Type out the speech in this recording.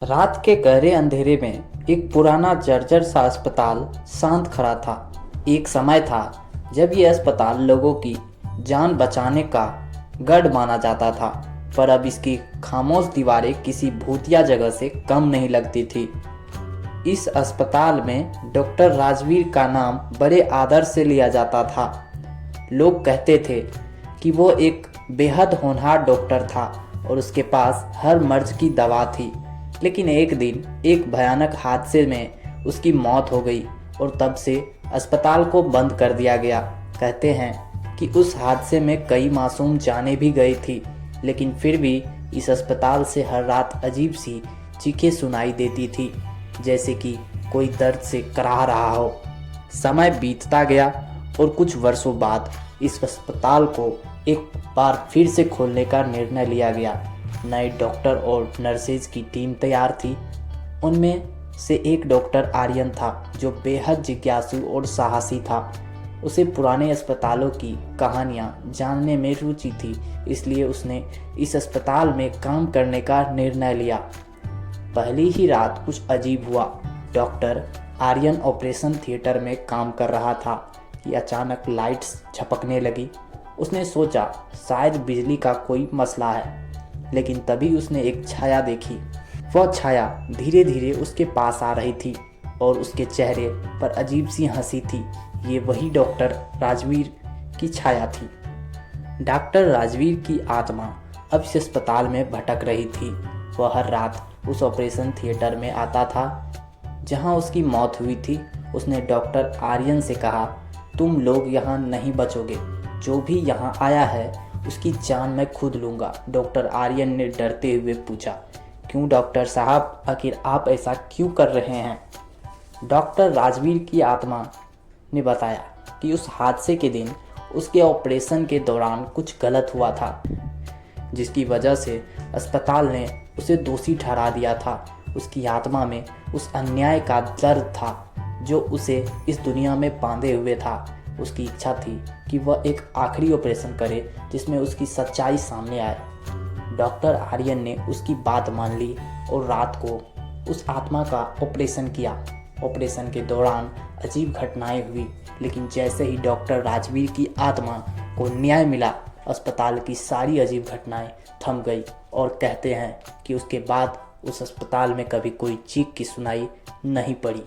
रात के गहरे अंधेरे में एक पुराना जर्जर सा अस्पताल शांत खड़ा था। एक समय था जब ये अस्पताल लोगों की जान बचाने का गढ़ माना जाता था, पर अब इसकी खामोश दीवारें किसी भूतिया जगह से कम नहीं लगती थी। इस अस्पताल में डॉक्टर राजवीर का नाम बड़े आदर से लिया जाता था। लोग कहते थे कि वो एक बेहद होनहार डॉक्टर था और उसके पास हर मर्ज की दवा थी। लेकिन एक दिन एक भयानक हादसे में उसकी मौत हो गई और तब से अस्पताल को बंद कर दिया गया। कहते हैं कि उस हादसे में कई मासूम जानें भी गई थी, लेकिन फिर भी इस अस्पताल से हर रात अजीब सी चीखें सुनाई देती थी, जैसे कि कोई दर्द से कराह रहा हो। समय बीतता गया और कुछ वर्षों बाद इस अस्पताल को एक बार फिर से खोलने का निर्णय लिया गया। नए डॉक्टर और नर्सेज की टीम तैयार थी। उनमें से एक डॉक्टर आर्यन था जो बेहद जिज्ञासु और साहसी था। उसे पुराने अस्पतालों की कहानियां जानने में रुचि थी, इसलिए उसने इस अस्पताल में काम करने का निर्णय लिया। पहली ही रात कुछ अजीब हुआ। डॉक्टर आर्यन ऑपरेशन थिएटर में काम कर रहा था कि अचानक लाइट्स झपकने लगी। उसने सोचा शायद बिजली का कोई मसला है, लेकिन तभी उसने एक छाया देखी। वह छाया धीरे धीरे उसके पास आ रही थी और उसके चेहरे पर अजीब सी हंसी थी। ये वही डॉक्टर राजवीर की छाया थी। डॉक्टर राजवीर की आत्मा अब इस अस्पताल में भटक रही थी। वह हर रात उस ऑपरेशन थिएटर में आता था जहां उसकी मौत हुई थी। उसने डॉक्टर आर्यन से कहा, तुम लोग यहाँ नहीं बचोगे। जो भी यहाँ आया है उसकी जान मैं खुद लूँगा। डॉक्टर आर्यन ने डरते हुए पूछा, क्यों डॉक्टर साहब, आखिर आप ऐसा क्यों कर रहे हैं? डॉक्टर राजवीर की आत्मा ने बताया कि उस हादसे के दिन उसके ऑपरेशन के दौरान कुछ गलत हुआ था, जिसकी वजह से अस्पताल ने उसे दोषी ठहरा दिया था। उसकी आत्मा में उस अन्याय का दर्द था जो उसे इस दुनिया में बांधे हुए था। उसकी इच्छा थी कि वह एक आखिरी ऑपरेशन करे जिसमें उसकी सच्चाई सामने आए। डॉक्टर आर्यन ने उसकी बात मान ली और रात को उस आत्मा का ऑपरेशन किया। ऑपरेशन के दौरान अजीब घटनाएं हुई, लेकिन जैसे ही डॉक्टर राजवीर की आत्मा को न्याय मिला, अस्पताल की सारी अजीब घटनाएं थम गई। और कहते हैं कि उसके बाद उस अस्पताल में कभी कोई चीख की सुनाई नहीं पड़ी।